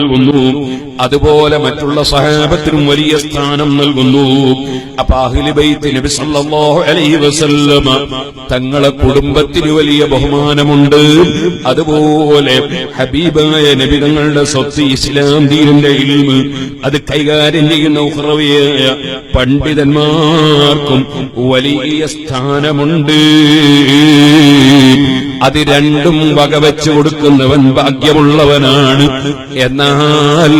നൽകുന്നു. അതുപോലെ മറ്റുള്ള സഹാബത്തിനും വലിയ സ്ഥാനം നൽകുന്നു. അപ്പൊ അഹ്ലു ബൈത്ത് നബി സല്ലല്ലാഹു അലൈഹി വസല്ലമ തങ്ങളെ കുടുംബത്തിന് വലിയ ബഹുമാനമുണ്ട്. അതുപോലെ ഹബീബായ നബി തങ്ങളുടെ സ്വത്ത് ഇസ്ലാം ദീനിന്റെ ഇൽമ് അത് കൈകാര്യം ചെയ്യുന്ന ഉഖറവിയായ പണ്ഡിതന്മാർക്കും വലിയ സ്ഥാനമുണ്ട്. അത് രണ്ടും വകവെച്ചു കൊടുക്കുന്നവൻ ഭാഗ്യമുള്ളവനാണ്. എന്നാൽ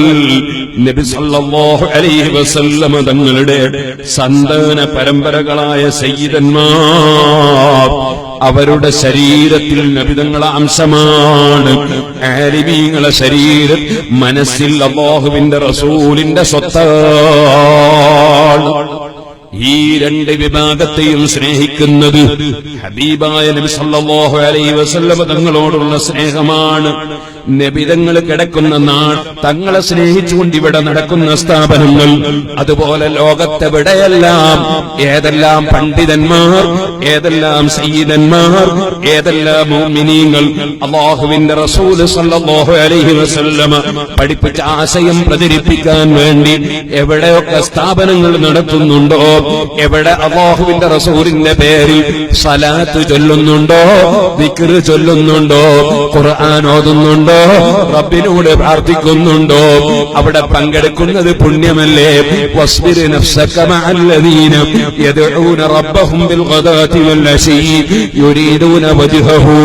നബി സല്ലല്ലാഹു അലൈഹി വസല്ലമ തങ്ങളുടെ സന്താന പരമ്പരകളായ സയ്യിദന്മാർ അവരുടെ ശരീരത്തിൽ നബിതങ്ങളെ അംശമാണ്. ആലിമീങ്ങളെ ശരീരം മനസ്സിൽ അല്ലാഹുവിന്റെ റസൂലിന്റെ സ്വത്താണ്. ഈ രണ്ട് വിഭാഗത്തെയും സ്നേഹിക്കുന്നത് ഹബീബായ നബി സല്ലല്ലാഹു അലൈഹി വസല്ലമ തങ്ങളോടുള്ള സ്നേഹമാണ്. നബിതങ്ങൾ കിടക്കുന്ന നാൾ തങ്ങളെ സ്നേഹിച്ചുകൊണ്ട് ഇവിടെ നടക്കുന്ന സ്ഥാപനങ്ങൾ, അതുപോലെ ലോകത്തെവിടെയെല്ലാം ഏതെല്ലാം പണ്ഡിതന്മാർ, ഏതെല്ലാം സയ്യിദന്മാർ, ഏതെല്ലാം മുഅ്മിനീങ്ങൾ അല്ലാഹുവിന്റെ റസൂൽ സല്ലല്ലാഹു അലൈഹി വസല്ലമ പഠിപ്പിച്ച ആശയം പ്രചരിപ്പിക്കാൻ വേണ്ടി എവിടെയൊക്കെ സ്ഥാപനങ്ങൾ നടത്തുന്നുണ്ടോ, എവിടെ അല്ലാഹുവിന്റെ റസൂലിന്റെ പേരിൽ സലാത്ത് ചൊല്ലുന്നുണ്ടോ, ദിക്ർ ചൊല്ലുന്നുണ്ടോ, ഖുർആൻ ഓതുന്നുണ്ടോ, റബ്ബിനോട് പ്രാർത്ഥിക്കുന്നുണ്ടോ, അവിടെ പങ്കെടുക്കുന്നത് പുണ്യമല്ലേ? വസ്ബിർ നഫ്സക മഅല്ലദീന യദ്ഊന റബ്ബഹും ബിൽഗദാതി വൽഅശീ യുരീദൂന വജ്ഹഹു.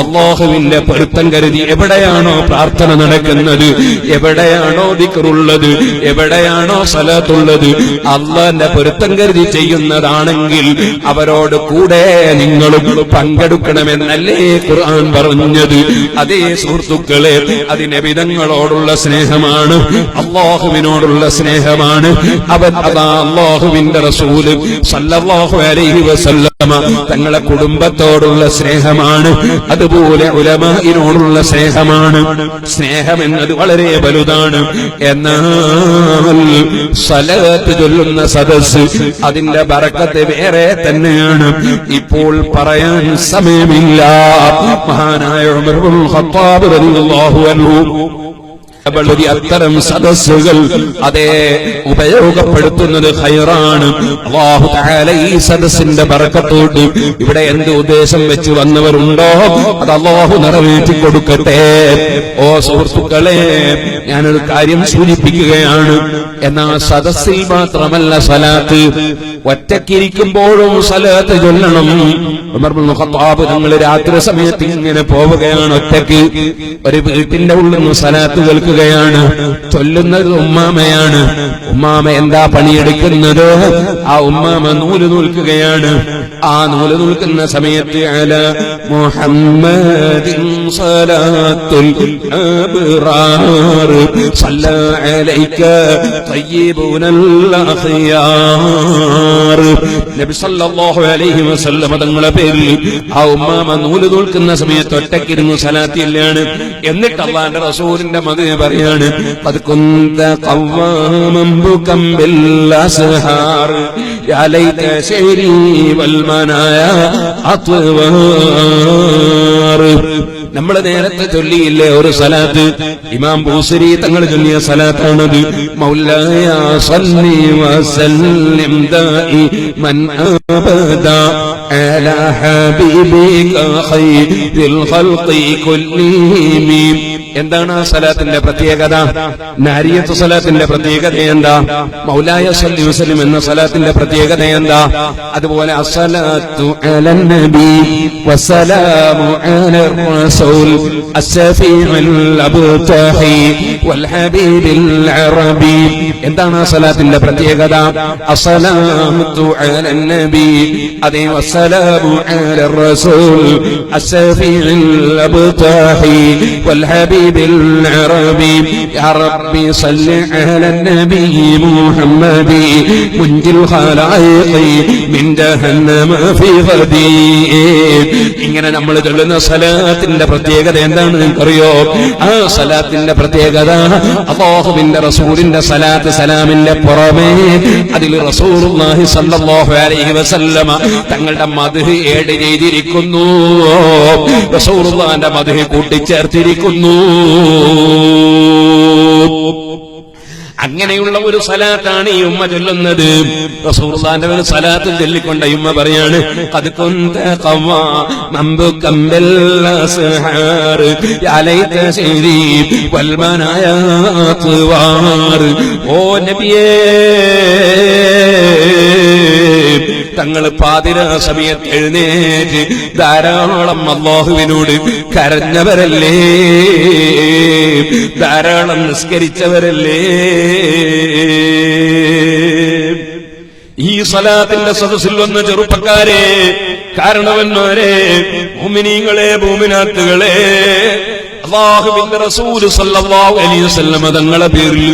അല്ലാഹുവിന്റെ പൊരുത്തം കരുതി എവിടെയാണോ പ്രാർത്ഥന നടക്കുന്നത്, എവിടെയാണോ ദിക്റുള്ളത്, എവിടെയാണോ സലാത്തുള്ളത്, അല്ലാഹുവിന്റെ പൊരുത്തം കരുതി ചെയ്യുന്നതാണെങ്കിൽ അവരോട് കൂടെ നിങ്ങളും പങ്കെടുക്കണമെന്നല്ലേ ഖുർആൻ പറഞ്ഞത്? അതേ സുഹൃത്തുക്കളെ, അത് നബിതങ്ങളോടുള്ള സ്നേഹമാണ്, അല്ലാഹുവിനോടുള്ള സ്നേഹമാണ്. അവൻ അതാ അല്ലാഹുവിന്റെ റസൂൽ സല്ലല്ലാഹു അലൈഹി വസല്ലമ തങ്ങളെ കുടുംബത്തോടുള്ള സ്നേഹമാണ്. അതുപോലെ ഉലമാഇനോടുള്ള സ്നേഹമാണ്. സ്നേഹം എന്നത് വളരെ വലുതാണ്. എന്നാൽ സലാത്ത് ചൊല്ലുന്ന സദസ്സ് അതിന്റെ ബറക്കത്ത് വേറെ തന്നെയാണ്. ഇപ്പോൾ പറയാൻ സമയമില്ല. മഹാനായ ഉമർ ഇബ്നുൽ ഖത്താബ് റളിയല്ലാഹു അൻഹു അത്തരം സദസ്സുകൾ അതേ ഉപയോഗപ്പെടുത്തുന്നത് ഖൈറാണ്. അല്ലാഹു തആല ഈ സദസ്സിന്റെ ബറക്കത്തോട് ഇവിടെ എന്ത് ഉദ്ദേശം വെച്ച് വന്നവരുണ്ടോ അത് അല്ലാഹു നിറവേറ്റി കൊടുക്കട്ടെ. ഓ സുഹൃത്തുക്കളെ, ഞാനൊരു കാര്യം സൂചിപ്പിക്കുകയാണ്. എന്നാൽ സദസ്സിൽ മാത്രമല്ല സലാത്ത്, ഒറ്റക്കിരിക്കുമ്പോഴും സലാത്ത് ചൊല്ലണം. ഉമർ ഇബ്നുൽ ഖത്താബ് തങ്ങൾ രാത്രി സമയത്ത് ഇങ്ങനെ പോവുകയാണ്, ഒറ്റക്ക് ഒരു വീട്ടിന്റെ ഉള്ളിൽ നിന്ന് സലാത്ത് കേൾക്കുകയാണ്. ചൊല്ലുന്നത് ഉമ്മാമയാണ്. ഉമ്മാമ എന്താ പണിയെടുക്കുന്നത്? ആ ഉമ്മാമ നൂല് നൂൽക്കുകയാണ്. ആ നൂല് നൂൽക്കുന്ന സമയത്ത് അലാ മുഹമ്മദിൻ സ്വലാത്തുൽ അബ്റാർ സല്ലല്ലാ അലൈക തയ്യിബുനൽ അഖിയാർ. നബി സല്ലല്ലാഹു അലൈഹി വസല്ലം തങ്ങളെ പേരിൽ ആ ഉമ്മാമ നൂല് നൂൽക്കുന്ന സമയത്ത് ഒറ്റക്കിരുന്ന് സലാത്തില്ലാണ്. എന്നിട്ട് അല്ലാഹുവിന്റെ റസൂലിന്റെ മദീന പറയാണ്, ഖദ് കുന്ത ഖവ്വാമൻ ബുകം ബിൽ അസ്ഹാർ യാ ലൈത ശരി വൽ മനായ അത്വാർ. നമ്മൾ നേരത്തെ ചൊല്ലിയില്ലേ ഒരു സലാത്ത്, ഇമാം ബൂസരി തങ്ങൾ ചൊല്ലിയ സലാത്താണത്. മൗലായ സല്ലി വസല്ലിം ദായിമൻ അബദാ അലാ ഹബീബിക ഖൈറിൽ ഖൽഖി കുല്ലിഹിം. എന്താണ് ആ സലാത്തിന്റെ പ്രത്യേകത? നാരിയത്ത് സലാത്തിന്റെ പ്രത്യേകത എന്താ? മൗലായ സല്ലി വസല്ലിം എന്ന സലാത്തിന്റെ പ്രത്യേകത എന്താ? അതുപോലെ അസ്സലാത്തു അലൻ നബി വസ്സലാമു അലർ റസൂൽ അസ്സഫീഉൽ അബ്തഹി വൽ ഹബീബിൽ അറബി. എന്താണ് ആ സലാത്തിന്റെ പ്രത്യേകത? അസ്സലാത്തു അലൻ നബി, അതേ വസ്സലാമു അലർ റസൂൽ അസ്സഫീഉൽ അബ്തഹി വൽ ഹബീബിൽ العربي يا ربي صل على النبي محمد منجي الخلائق من جهنم في غدي. ഇങ്ങനെ നമ്മൾ ചൊല്ലുന്ന സലാത്തിന്റെ പ്രത്യേകത എന്താണ് നിങ്ങൾക്കറിയോ? ആ സലാത്തിന്റെ പ്രത്യേകത അല്ലാഹുവിന്റെ റസൂലിന്റെ സലാത്ത് സലാമിന്റെ പുറമേ അതിൽ റസൂലുള്ളാഹി സ്വല്ലല്ലാഹു അലൈഹി വസല്ലമ തങ്ങളുടെ മദ്ഹ് ഏഡ് ചെയ്തിരിക്കുന്നു. റസൂലുള്ളാഹിന്റെ മദ്ഹ് കൂട്ടിച്ചേർത്തിരിക്കുന്നു. അങ്ങനെയുള്ള ഒരു സലാത്താണ് ഈ ഉമ്മ ചൊല്ലുന്നത്. റസൂലുള്ളാഹിന്റെ ഒരു സലാത്ത് ചൊല്ലിക്കൊണ്ട ഉമ്മ പറയാണ്, ഖദ് കുന്ത ഖവാ മംബുകം ബിൽ അസ്ഹാർ യാ ലൈത സീരി വൽ മനായാത് വാർ. ഓ നബിയേ, തങ്ങൾ പാതിരാ സമയത്ത് എഴുന്നേറ്റ് ധാരാളം അല്ലാഹുവിനോട് കരഞ്ഞവരല്ലേ, ധാരാളം നിസ്കരിച്ചവരല്ലേ. ഈ സലാത്തിന്റെ സദസ്സിൽ വന്ന ചെറുപ്പക്കാരെ, കാരണവന്മാരെ, മുഅ്മിനീങ്ങളെ, മുഅ്മിനാത്തുകളെ, അല്ലാഹുവിന്റെ റസൂൽ സല്ലല്ലാഹു അലൈഹി വസല്ലം തങ്ങളുടെ പേരിൽ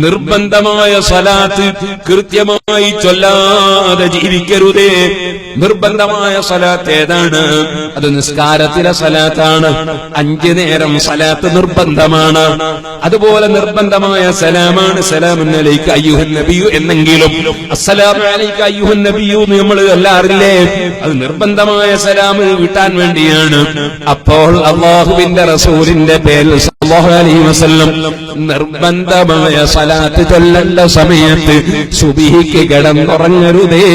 നിർബന്ധമായ സലാത്ത് കൃത്യമായി ചൊല്ലാതെ ജീവിക്കരുതേ. നിർബന്ധമായ സലാത്ത് ഏതാണ്? അത് നിസ്കാരത്തിലെ സലാത്താണ്. 5 നേരം സലാത്ത് നിർബന്ധമാണ്. അതുപോലെ നിർബന്ധമായ സലാമാണ് സലാമുൻ അലൈക അയ്യുഹൻ നബിയു എന്നെങ്കിലും അസ്സലാമു അലൈക അയ്യുഹൻ നബിയു എന്ന് നമ്മൾ ചൊല്ലാറില്ലേ? അത് നിർബന്ധമായ സലാം കിട്ടാൻ വേണ്ടിയാണ്. അപ്പോൾ അല്ലാഹുവിന്റെ റസൂലിന്റെ പേരിൽ സല്ലല്ലാഹു അലൈഹി വസല്ലം നിർബന്ധമായ സലാത്ത് ചൊല്ലേണ്ട സമയത്ത് സുബ്ഹിക്ക് കിടന്നുറങ്ങരുതേ.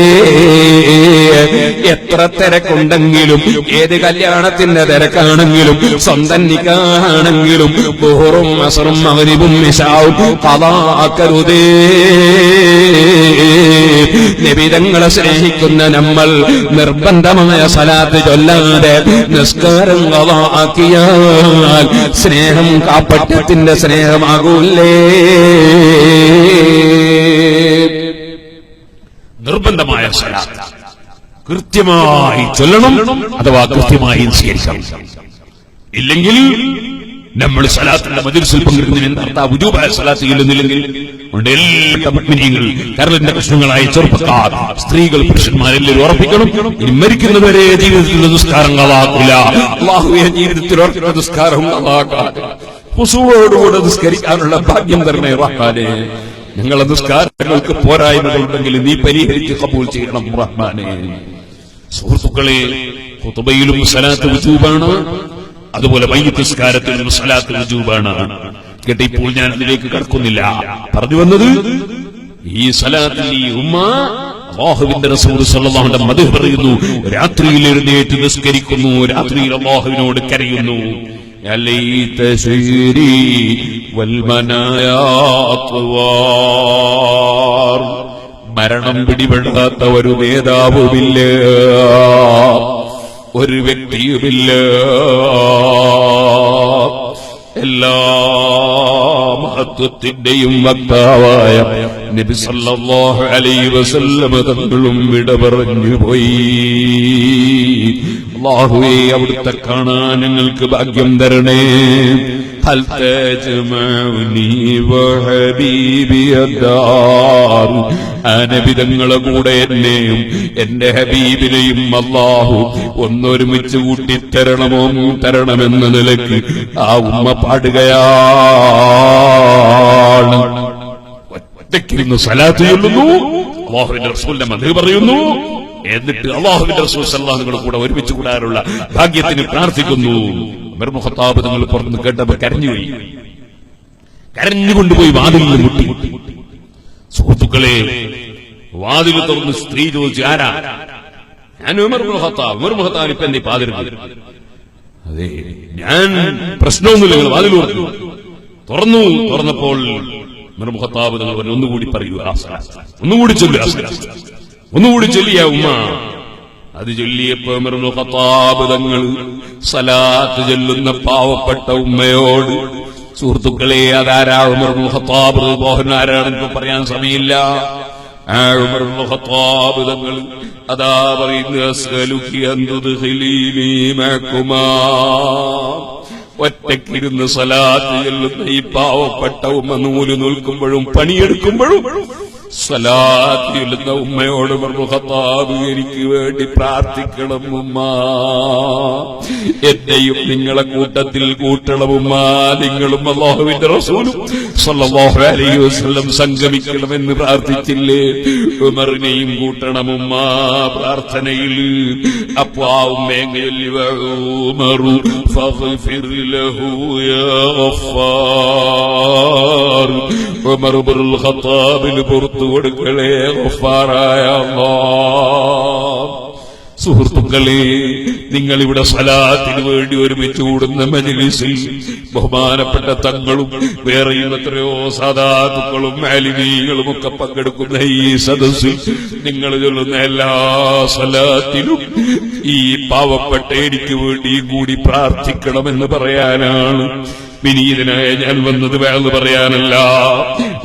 എത്ര തിരക്കുണ്ടെങ്കിലും, ഏത് കല്യാണത്തിന്റെ തിരക്കാണെങ്കിലും, സ്വന്തം നിക്കാഹാണെങ്കിലും, ദുഹറും അസ്റും മഗ്രിബും ഇശാഉം ഖളാഅക്കരുതേ. നബി തങ്ങളെ സ്നേഹിക്കുന്ന നമ്മൾ നിർബന്ധമായ സലാത്ത് ചൊല്ലാതെ നിസ്കാരം ഖളാഅക്കിയാൽ സ്നേഹം കാപ്പട്യത്തിന്റെ സ്നേഹമാകൂലേ. നിർബന്ധമായ സലാത്ത് കൃത്യമായി ചൊല്ലണം, അഥവാ കൃത്യമായി നിസ്കരിക്കണം. ഇല്ലെങ്കിൽ നമ്മൾ സലാത്തിന്റെ മജ്‌ലിസിൽ പങ്കെടുക്കുന്നതിന് എന്താ വുജൂബായ സലാത്ത് ചെല്ലുന്നില്ലെങ്കിൽ എല്ലാ മുഅ്മിനീങ്ങൾ, കരളിന്റെ കഷ്ണങ്ങളായ ചെറുപ്പക്കാർ, സ്ത്രീകൾ, പുരുഷന്മാരെല്ലാം ഉറപ്പിക്കണം, ഇനി മരിക്കുന്നവരെ ജീവിതത്തിൽ നിസ്കാരം കളാക്കില്ല. അല്ലാഹുവേ, ജീവിതത്തിൽ ഉറപ്പിക്കുന്ന നിസ്കാരം കളാക്കാതെ ഖുശൂഅോടുകൂടെ നിസ്കരിക്കാനുള്ള ഭാഗ്യം തരണേ റഹ്മാനേ. ഞങ്ങളുടെ നിസ്കാരങ്ങൾക്ക് പോരായ്മകളുണ്ടെങ്കിൽ നീ പരിഹരിച്ച് കബൂൽ ചെയ്യണം റഹ്മാനേ. സുഹൃത്തുക്കളെ, ഖുതുബയിലും സലാത്ത് വുജൂബാണ്, അതുപോലെ മയ്യിത്ത് നിസ്കാരത്തിലും സലാത്ത് വുജൂബാണ്. കേട്ട് ഇപ്പോൾ ഞാൻ അതിലേക്ക് കടക്കുന്നില്ല. പറഞ്ഞു വന്നത്, ഈ സലാത്തിൽ ഈ ഉമ്മ അല്ലാഹുവിന്റെ റസൂൽ സല്ലല്ലാഹു അലൈഹി വസല്ലം മദ്ഹ് പറയുന്നു, രാത്രിയിൽ എഴുന്നേറ്റ് നിസ്കരിക്കുന്നു, രാത്രിയിൽ അല്ലാഹുവിനോട് കരയുന്നു. യാ ലൈത ശൈരി വൽ മനായാത് വാർ. മരണം പിടിപെടാത്ത ഒരു നേതാവുമില്ല, ഒരു വ്യക്തിയുമില്ല. എല്ലാ മഹത്വത്തിന്റെയും വക്താവായ നബി സല്ലല്ലാഹു അലൈഹി വസല്ലം തങ്ങളും വിട പറഞ്ഞു പോയി. അല്ലാഹുവേ, അവിടുത്തെ കാണാൻ ഞങ്ങൾക്ക് ഭാഗ്യം തരണേ. ഹൽ തജ്മഉനി വഹബീബി അദ്ദാർ. ആ നബി തങ്ങളെ കൂടെ എന്നെയും എന്റെ ഹബീബിനെയും അല്ലാഹു ഒന്നൊരുമിച്ച് കൂട്ടിത്തരണമെന്ന നിലയ്ക്ക് ആ ഉമ്മ പാടുകയാണ്. ഒറ്റയ്ക്കിരുന്ന് സലാത്ത് ചൊല്ലുന്നു, അല്ലാഹുവിന്റെ റസൂലിന്റെ മദ്ഹ് പറയുന്നു, എന്നിട്ട് അല്ലാഹുവിന്റെ റസൂൽ സല്ലല്ലാഹു അലൈഹി വസല്ലം കൂടെ ഒരുമിച്ച് കൂടാനുള്ള ഭാഗ്യത്തിന് പ്രാർത്ഥിക്കുന്നു. ഉമർ ഇബ്നു ഖത്താബ് തങ്ങൾ പുറത്ത് കേട്ടപ്പോൾ കരഞ്ഞുപോയി. കരഞ്ഞുകൊണ്ടുപോയി വാതിലിൽ മുട്ടി. സുഹൃത്തുക്കളെ, വാതിൽ തുറന്ന് സ്ത്രീ ചോദിച്ചു, ആരാ? ഞാൻ ഉമർ ഇബ്നു ഖത്താബ്. ഉമർ ഇബ്നു ഖത്താബ് ഇപ്പൊ എന്റെ പാതിരുന്നു. അതെ, ഞാൻ പ്രശ്നമൊന്നുമില്ല, നിങ്ങൾ വാതിൽ തുറന്നു. തുറന്നപ്പോൾ ഉമർ ഇബ്നു ഖത്താബ് തങ്ങൾ പറഞ്ഞു, ഒന്നുകൂടി പറയൂ, ഒന്നുകൂടി ചൊല്ലുക, ഒന്നുകൂടി ചൊല്ലിയ ഉമ്മ. അത് ചൊല്ലിയപ്പോ ഉമർ ഇബ്നു ഖത്താബ് തങ്ങൾ സലാത്ത് ചൊല്ലുന്ന പാവപ്പെട്ട ഉമ്മയോട്, സുഹൃത്തുക്കളെ, അതാരാ ഉമർ ഇബ്നു ഖത്താബ് റളിയല്ലാഹു ആരാണെന്ന് പറയാൻ സമയമില്ല. ആ ഉമർ ഇബ്നു ഖത്താബ് തങ്ങൾ അതാ പറയുന്നു, അസ്അലുകി അൻ തുദ്ഖിലീനി മഅകുമാ. ഒറ്റയ്ക്കിരുന്ന് സലാത്ത് ചൊല്ലുന്ന ഈ പാവപ്പെട്ട ഉമ്മ നൂല് നിൽക്കുമ്പോഴും പണിയെടുക്കുമ്പോഴും സ്വലാത്ത് ചൊല്ലുന്ന ഉമ്മയോട് ഉമർ ഇബ്നുൽ ഖത്താബ് എനിക്ക് വേണ്ടി പ്രാർത്ഥിക്കണം ഉമ്മ, എന്നെയും നിങ്ങളെ കൂട്ടത്തിൽ കൂട്ടണം ഉമ്മ, നിങ്ങളും അല്ലാഹുവിന്റെ റസൂലും സ്വല്ലല്ലാഹു അലൈഹി വസല്ലം സംഗമിക്കണമെന്ന് പ്രാർത്ഥിച്ചില്ലേ, ഉമറിനെയും കൂട്ടണം ഉമ്മ പ്രാർത്ഥനയിൽ. അപ്പൊ ആ ഉമ്മയെങ്കിൽ ഉമറു ഫഗ്ഫിർ ലഹു യാ ഗഫാർ, ഉമർ ഇബ്നുൽ ഖത്താബിന് പുറത്തു കൊടുക്കലേ ഗഫാറായ അല്ലാഹ്. സുഹൃത്തുക്കളെ, നിങ്ങളിവിടെ സ്വലാത്തിന് വേണ്ടി ഒരുമിച്ച് കൂടുന്ന മജ്‌ലിസിൽ ബഹുമാനപ്പെട്ട തങ്ങളും വേറെയും എത്രയോ സാദാത്തുക്കളും ആലിമീങ്ങളും ഒക്കെ പങ്കെടുക്കുന്ന ഈ സദസ്സിൽ നിങ്ങൾ ചൊല്ലുന്ന എല്ലാ സ്വലാത്തിലും ഈ പാവപ്പെട്ട എനിക്ക് വേണ്ടിയും കൂടി പ്രാർത്ഥിക്കണമെന്ന് പറയാനാണ് വിനീതനായ ഞാൻ വന്നത്. വഅദ് പറയാനല്ല,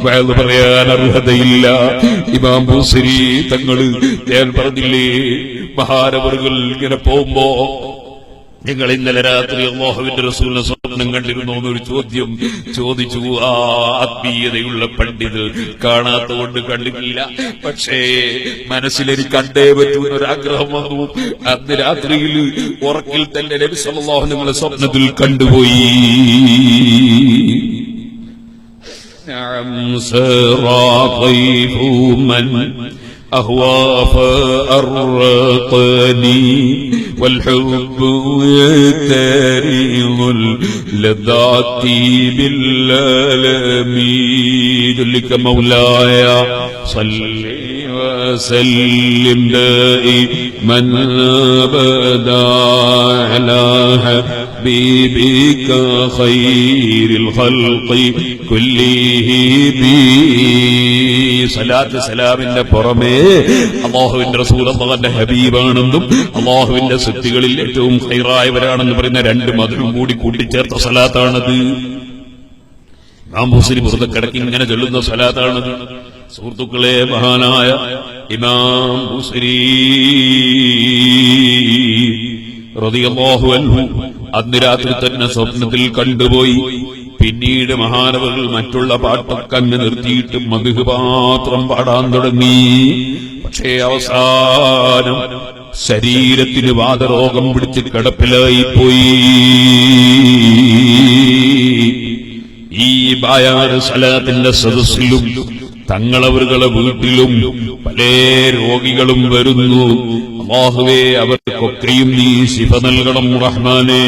വഅദ് പറയാൻ അർഹതയില്ല. ഇമാം ബൂസരി തങ്ങള് ഞാൻ പറഞ്ഞില്ലേ, മഹാനവറുകൾ ഇങ്ങനെ പോകുമ്പോ നിങ്ങൾ ഇന്നലെ രാത്രി അല്ലാഹുവിന്റെ റസൂലിനെ സ്വപ്നം കണ്ടിരുന്നോ എന്നൊരു ചോദ്യം ചോദിച്ചു. ആ ആത്മീയതയുള്ള പണ്ഡിതർ കാണാത്തതുകൊണ്ട് കണ്ടിട്ടില്ല, പക്ഷേ മനസ്സിലെനിക്ക് കണ്ടേ പറ്റുന്നൊരാഗ്രഹം വന്നു. അന്ന് രാത്രിയിൽ ഉറക്കിൽ തന്നെ നബി സല്ലല്ലാഹു അലൈഹി വസല്ലം സ്വപ്നത്തിൽ കണ്ടുപോയി. നഅം സറാഖൈഹു മൻ أهوى فأرقني والحب يتاريض اللذات بالعالمين لك مولاي صل وسلم دائما أبدا على حبيبك خير الخلق كلهم. സലാത്ത് സലാമിന്റെ പുറമേ അല്ലാഹുവിന്റെ റസൂൽ അല്ലാഹുവിന്റെ ഹബീബാണെന്നും അല്ലാഹുവിന്റെ സൃഷ്ടികളിൽ ഏറ്റവും ഖൈറായവരാണെന്ന് പറയുന്ന രണ്ട് മധുരം കൂടി കൂട്ടിച്ചേർത്ത സലാത്താണത്. ഇമാം ബൂസരി പുറത്തിടയ്ക്ക് ഇങ്ങനെ ചൊല്ലുന്ന സലാത്താണത്. സുഹൃത്തുക്കളെ, മഹാനായ ഇമാം ബൂസരി റളിയല്ലാഹു അൻഹു അന്ന് രാത്രി തന്നെ സ്വപ്നത്തിൽ കണ്ടുപോയി. പിന്നീട് മഹാനവകൾ മറ്റുള്ള പാട്ടൊക്കെ അങ്ങ് നിർത്തിയിട്ട് മദ്ഹ് മാത്രം പാടാൻ തുടങ്ങി. പക്ഷേ അവസാനം ശരീരത്തിന് വാതരോഗം പിടിച്ച് കിടപ്പിലായി പോയി. ഈ ബായാറ് സലാത്തിന്റെ സദസ്സിലും തങ്ങളവരുടെ വീട്ടിലും പല രോഗികളും വരുന്നു. അല്ലാഹുവേ, അവർക്കൊക്കെയും നീ ശിഫ നൽകണം റഹ്മാനേ.